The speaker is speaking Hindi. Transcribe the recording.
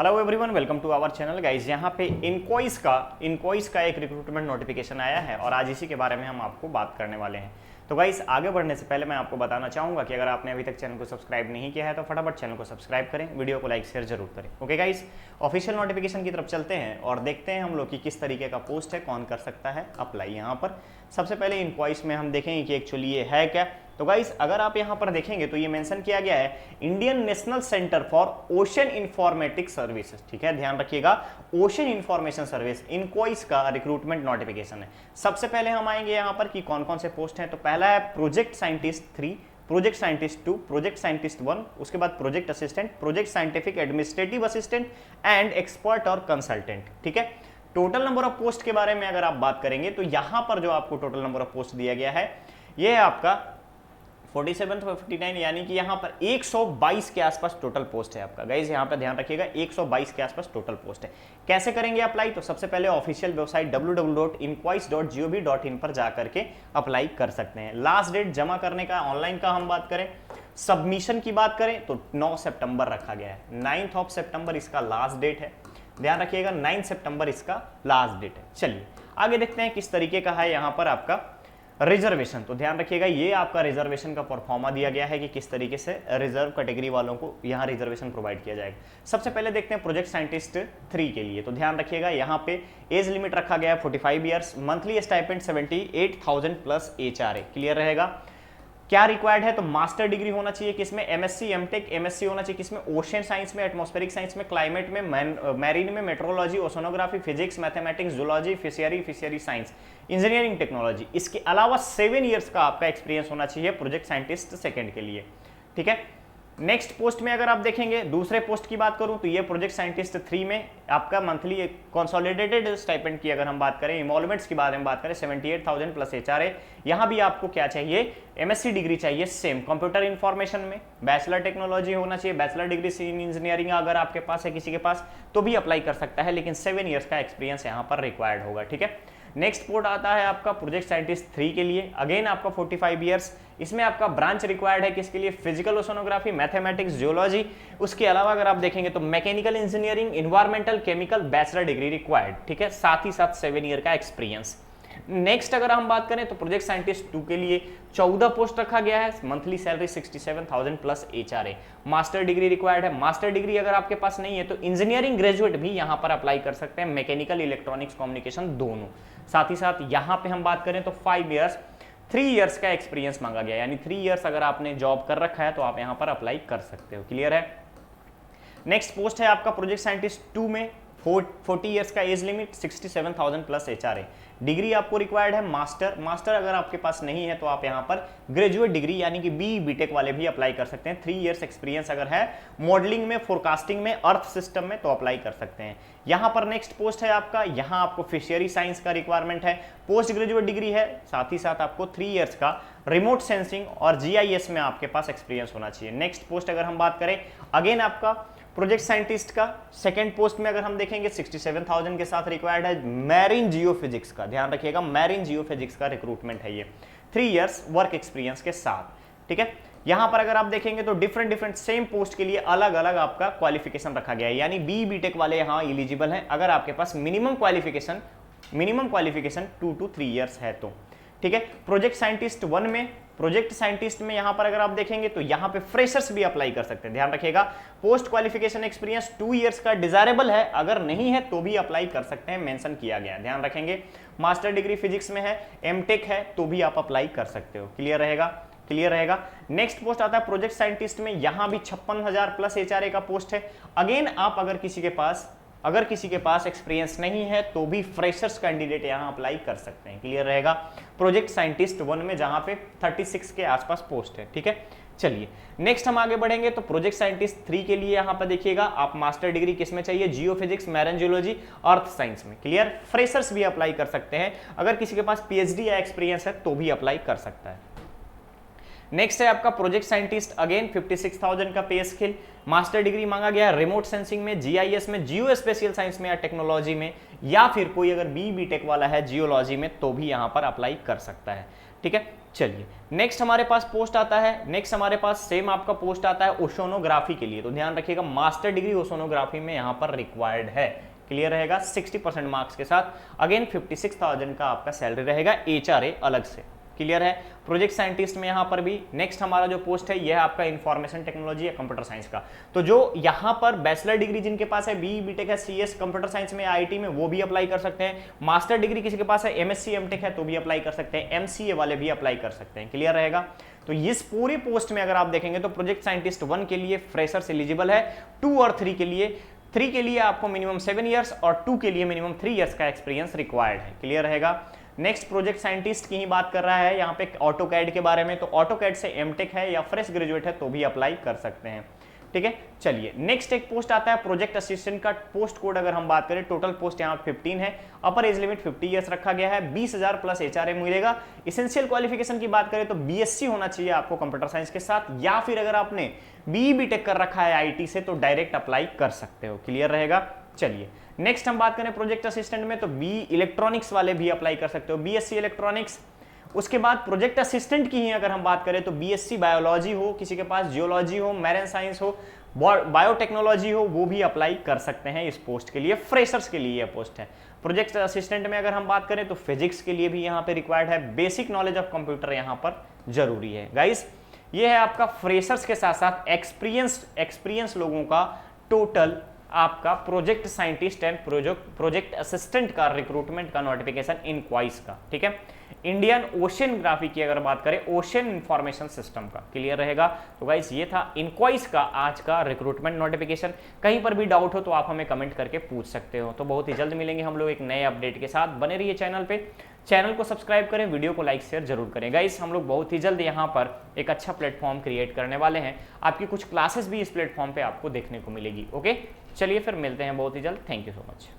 Hello everyone, welcome to our channel guys. यहाँ पे इनकॉइस का एक रिक्रूटमेंट नोटिफिकेशन आया है और आज इसी के बारे में हम आपको बात करने वाले हैं। तो गाइज आगे बढ़ने से पहले मैं आपको बताना चाहूँगा कि अगर आपने अभी तक चैनल को सब्सक्राइब नहीं किया है तो फटाफट चैनल को सब्सक्राइब करें, वीडियो को लाइक शेयर जरूर करें। ओके गाइज, ऑफिशियल नोटिफिकेशन की तरफ चलते हैं और देखते हैं हम लोग कि किस तरीके का पोस्ट है, कौन कर सकता है अप्लाई। यहाँ पर सबसे पहले इनकॉइस में हम देखेंगे कि एक्चुअली ये है क्या। तो गाइस अगर आप यहाँ पर देखेंगे तो ये मेंशन किया गया है Indian national centre for ocean informatic services. ठीक है, ध्यान रखिएगा, ओशन इंफॉर्मेशन सर्विस इनकॉइस का रिक्रूटमेंट नोटिफिकेशन है। सबसे पहले हम आएंगे यहाँ पर कि कौन कौन से पोस्ट हैं। तो पहला है project scientist 3, project scientist 2, project scientist 1, उसके बाद project assistant, project scientific administrative assistant and expert और कंसल्टेंट। ठीक है, टोटल नंबर ऑफ पोस्ट के बारे में अगर आप बात करेंगे तो यहां पर जो आपको टोटल नंबर ऑफ पोस्ट दिया गया है ये है आपका 4759, यानी कि यहाँ पर 122 के आसपास टोटल पोस्ट है आपका। गाइज यहाँ पे ध्यान रखिएगा, 122 के आसपास टोटल पोस्ट है। कैसे करेंगे अप्लाई? तो सबसे पहले ऑफिशियल वेबसाइट www.inquis.gov.in पर जाकर के अप्लाई कर सकते हैं। लास्ट डेट जमा करने का ऑनलाइन का हम बात करें, सबमिशन की बात करें तो 9 सितंबर रखा गया है। 9th ऑफ सितंबर इसका लास्ट डेट है, ध्यान रखिएगा 9 सितंबर इसका लास्ट डेट है। चलिए आगे देखते हैं किस तरीके का है यहाँ पर आपका रिजर्वेशन। तो ध्यान रखिएगा ये आपका रिजर्वेशन का परफॉर्मा दिया गया है कि किस तरीके से रिजर्व कैटेगरी वालों को यहाँ रिजर्वेशन प्रोवाइड किया जाएगा। सबसे पहले देखते हैं प्रोजेक्ट साइंटिस्ट 3 के लिए। तो ध्यान रखिएगा यहाँ पे एज लिमिट रखा गया है 45 years, monthly stipend 78,000 plus HRA। Clear रहेगा। क्या रिक्वायर्ड है? तो मास्टर डिग्री होना चाहिए किसमें? एमएससी एमटेक एमएससी होना चाहिए किसमें? ओशन साइंस में, एटमॉस्फेरिक साइंस में, क्लाइमेट में, मैरीन में, metrology, oceanography, physics, mathematics, zoology, fishery science, engineering technology. इसके अलावा 7 ईयर्स का आपका एक्सपीरियंस होना चाहिए प्रोजेक्ट साइंटिस्ट सेकंड के लिए। ठीक है, नेक्स्ट पोस्ट में अगर आप देखेंगे, दूसरे पोस्ट की बात करूं तो ये प्रोजेक्ट साइंटिस्ट 3 में आपका मंथली कंसोलिडेटेड स्टाइपेंड की अगर हम बात करें, इमोलमेंट्स की बात हम बात करें 78,000 प्लस HRA। यहां भी आपको क्या चाहिए? एमएससी डिग्री चाहिए सेम कंप्यूटर इंफॉर्मेशन में, बैचलर टेक्नोलॉजी होना चाहिए, बैचलर डिग्री इन इंजीनियरिंग अगर आपके पास है किसी के पास तो भी अप्लाई कर सकता है, लेकिन 7 ईयर्स का एक्सपीरियंस यहाँ पर रिक्वायर्ड होगा। ठीक है, नेक्स्ट पोस्ट आता है आपका प्रोजेक्ट साइंटिस्ट 3 के लिए, अगेन आपका 45 ईयर्स। इसमें आपका ब्रांच रिक्वायर्ड है किसके लिए? Physical oceanography, mathematics, geology. उसके अलावा अगर आप देखेंगे तो mechanical engineering, environmental, chemical, bachelor degree required. ठीक है, साथ ही साथ 7 ईयर का एक्सपीरियंस। नेक्स्ट अगर हम बात करें तो प्रोजेक्ट साइंटिस्ट 2 के लिए 14 पोस्ट रखा गया है, monthly salary 67,000 plus HRA। Master degree required है। मास्टर डिग्री अगर आपके पास नहीं है तो इंजीनियरिंग ग्रेजुएट भी यहां पर अप्लाई कर सकते हैं, मैकेनिकल, इलेक्ट्रॉनिक्स, कम्युनिकेशन दोनों। साथ ही साथ यहां पे हम बात करें तो 3 ईयर्स का एक्सपीरियंस मांगा गया, यानी 3 ईयर्स अगर आपने जॉब कर रखा है तो आप यहां पर अप्लाई कर सकते हो। क्लियर है। नेक्स्ट पोस्ट है आपका प्रोजेक्ट साइंटिस्ट 2 में 40 ईयर्स का age limit, 67,000 plus HRA। Degree आपको रिक्वायर्ड है मास्टर अगर आपके पास नहीं है तो आप यहां पर ग्रेजुएट डिग्री यानी कि BTech वाले भी अप्लाई कर सकते हैं। 3 ईयर्स एक्सपीरियंस अगर है मॉडलिंग में, फोरकास्टिंग में, अर्थ सिस्टम में तो अप्लाई कर सकते हैं। यहां पर नेक्स्ट पोस्ट है आपका, यहां आपको फिशरी साइंस का रिक्वायरमेंट है, पोस्ट ग्रेजुएट डिग्री है, साथ ही साथ आपको 3 ईयर्स का रिमोट सेंसिंग और GIS में आपके पास एक्सपीरियंस होना चाहिए। नेक्स्ट पोस्ट अगर हम बात करें, अगेन आपका प्रोजेक्ट साइंटिस्ट का सेकंड पोस्ट में अगर हम देखेंगे 67,000 के साथ रिक्वायर्ड है मैरीन जियोफिजिक्स का। ध्यान रखिएगा, मैरीन जियोफिजिक्स का रिक्रूटमेंट है ये, 3 ईयर्स वर्क एक्सपीरियंस के साथ। ठीक है, यहां पर अगर आप देखेंगे तो डिफरेंट सेम पोस्ट के लिए अलग अलग आपका क्वालिफिकेशन रखा गया है, यानी BTech वाले यहां एलिजिबल हैं अगर आपके पास मिनिमम क्वालिफिकेशन 2 to 3 ईयर्स है तो। ठीक है, प्रोजेक्ट साइंटिस्ट 1 में, प्रोजेक्ट साइंटिस्ट में यहां पर अगर आप देखेंगे तो यहां पे फ्रेशर्स भी अप्लाई कर सकते हैं। ध्यान रखिएगा, पोस्ट क्वालिफिकेशन एक्सपीरियंस 2 ईयर्स का डिजायरेबल है, अगर नहीं है तो भी अप्लाई कर सकते हैं, मेंशन किया गया है। ध्यान रखेंगे, मास्टर डिग्री फिजिक्स में है, एमटेक है तो भी आप अप्लाई कर सकते हो। क्लियर रहेगा। नेक्स्ट पोस्ट आता है प्रोजेक्ट साइंटिस्ट में, यहां भी 56,000 प्लस HRA का पोस्ट है। अगेन आप अगर किसी के पास एक्सपीरियंस नहीं है तो भी फ्रेशर्स कैंडिडेट यहां अप्लाई कर सकते हैं। क्लियर रहेगा। प्रोजेक्ट साइंटिस्ट 1 में जहां पे 36 के आसपास पोस्ट है। ठीक है, चलिए नेक्स्ट हम आगे बढ़ेंगे तो प्रोजेक्ट साइंटिस्ट 3 के लिए यहां पर देखिएगा आप मास्टर डिग्री किसमें चाहिए? Geophysics, marine geology, earth science में। क्लियर, फ्रेशर्स भी अप्लाई कर सकते हैं, अगर किसी के पास PhD या एक्सपीरियंस है तो भी अप्लाई कर सकता है। नेक्स्ट है आपका प्रोजेक्ट साइंटिस्ट, अगेन 56,000 का पे स्केल, मास्टर डिग्री मांगा गया है रिमोट सेंसिंग में, GIS में, जियो स्पेशियल साइंस में या टेक्नोलॉजी में, या फिर कोई अगर BTech वाला है जियोलॉजी में तो भी यहां पर अप्लाई कर सकता है। ठीक है। चलिए नेक्स्ट हमारे पास पोस्ट आता है, नेक्स्ट हमारे पास सेम आपका पोस्ट आता है ओशोनोग्राफी के लिए। तो ध्यान रखिएगा मास्टर डिग्री ओशोनोग्राफी में यहां पर रिक्वायर्ड है, क्लियर रहेगा, 60% मार्क्स के साथ। अगेन 56,000 का आपका सैलरी रहेगा, HRA अलग से, क्लियर है। प्रोजेक्ट साइंटिस्ट में यहां पर भी नेक्स्ट हमारा जो पोस्ट है यह है आपका इंफॉर्मेशन टेक्नोलॉजी या कंप्यूटर साइंस का। तो जो यहां पर बैचलर डिग्री जिनके पास है, BE बीटेक है, CS कंप्यूटर साइंस में, IIT में, वो भी अप्लाई कर सकते हैं। मास्टर डिग्री किसी के पास है, MSc MTech है तो भी अप्लाई कर सकते हैं, MCA वाले भी अप्लाई कर सकते हैं, क्लियर रहेगा। तो इस पूरी पोस्ट में अगर आप देखेंगे तो प्रोजेक्ट साइंटिस्ट 1 के लिए फ्रेशर्स एलिजिबल है, 2 और 3 के लिए, 3 के लिए आपको मिनिमम 7 ईयर्स और 2 के लिए मिनिमम 3 ईयर्स का एक्सपीरियंस रिक्वायर्ड है, क्लियर रहेगा। नेक्स्ट प्रोजेक्ट साइंटिस्ट की ही बात कर रहा है यहाँ पे ऑटोकैड के बारे में। तो ऑटोकैड से MTech है या फ्रेश ग्रेजुएट है तो भी अप्लाई कर सकते हैं, ठीक है। चलिए नेक्स्ट एक पोस्ट आता है प्रोजेक्ट असिस्टेंट का। पोस्ट कोड अगर हम बात करें, टोटल पोस्ट यहाँ 15 है, अपर एज लिमिट 50 ईयर्स रखा गया है, 20,000 प्लस HRA मिलेगा। इसेंशियल क्वालिफिकेशन की बात करें तो BSc होना चाहिए आपको कंप्यूटर साइंस के साथ, या फिर अगर आपने BE बीटेक कर रखा है IIT से तो डायरेक्ट अप्लाई कर सकते हो, क्लियर रहेगा। चलिए नेक्स्ट हम बात करें प्रोजेक्ट असिस्टेंट में, तो BE इलेक्ट्रॉनिक्स वाले भी अप्लाई कर सकते हो, BSc इलेक्ट्रॉनिक्स। उसके बाद प्रोजेक्ट असिस्टेंट की ही अगर हम बात करें तो BSc बायोलॉजी हो, किसी के पास जियोलॉजी हो, मैरीन साइंस हो, बायोटेक्नोलॉजी हो, वो भी अप्लाई कर सकते हैं इस पोस्ट के लिए, फ्रेशर्स के लिए यह पोस्ट है। प्रोजेक्ट असिस्टेंट में अगर हम बात करें तो फिजिक्स के लिए भी यहाँ पे रिक्वायर्ड है, बेसिक नॉलेज ऑफ कंप्यूटर यहाँ पर जरूरी है। गाइस ये है आपका फ्रेशर्स के साथ साथ एक्सपीरियंस लोगों का टोटल आपका project scientist and project assistant का रिक्रूटमेंट का नोटिफिकेशन इनक्वाइस का, ठीक है। इंडियन ओशियनग्राफी की अगर बात करें, ओशन इंफॉर्मेशन सिस्टम का, क्लियर रहेगा। तो गाइस ये था इनक्वाइस का आज का रिक्रूटमेंट नोटिफिकेशन। कहीं पर भी डाउट हो तो आप हमें कमेंट करके पूछ सकते हो। तो बहुत ही जल्द मिलेंगे हम लोग एक नए अपडेट के साथ, बने रहिए चैनल पे, चैनल को सब्सक्राइब करें, वीडियो को लाइक शेयर जरूर करें। गाइस हम लोग बहुत ही जल्द यहाँ पर एक अच्छा प्लेटफॉर्म क्रिएट करने वाले हैं, आपकी कुछ क्लासेस भी इस प्लेटफॉर्म पे आपको देखने को मिलेगी। ओके चलिए फिर मिलते हैं बहुत ही जल्द, थैंक यू सो मच।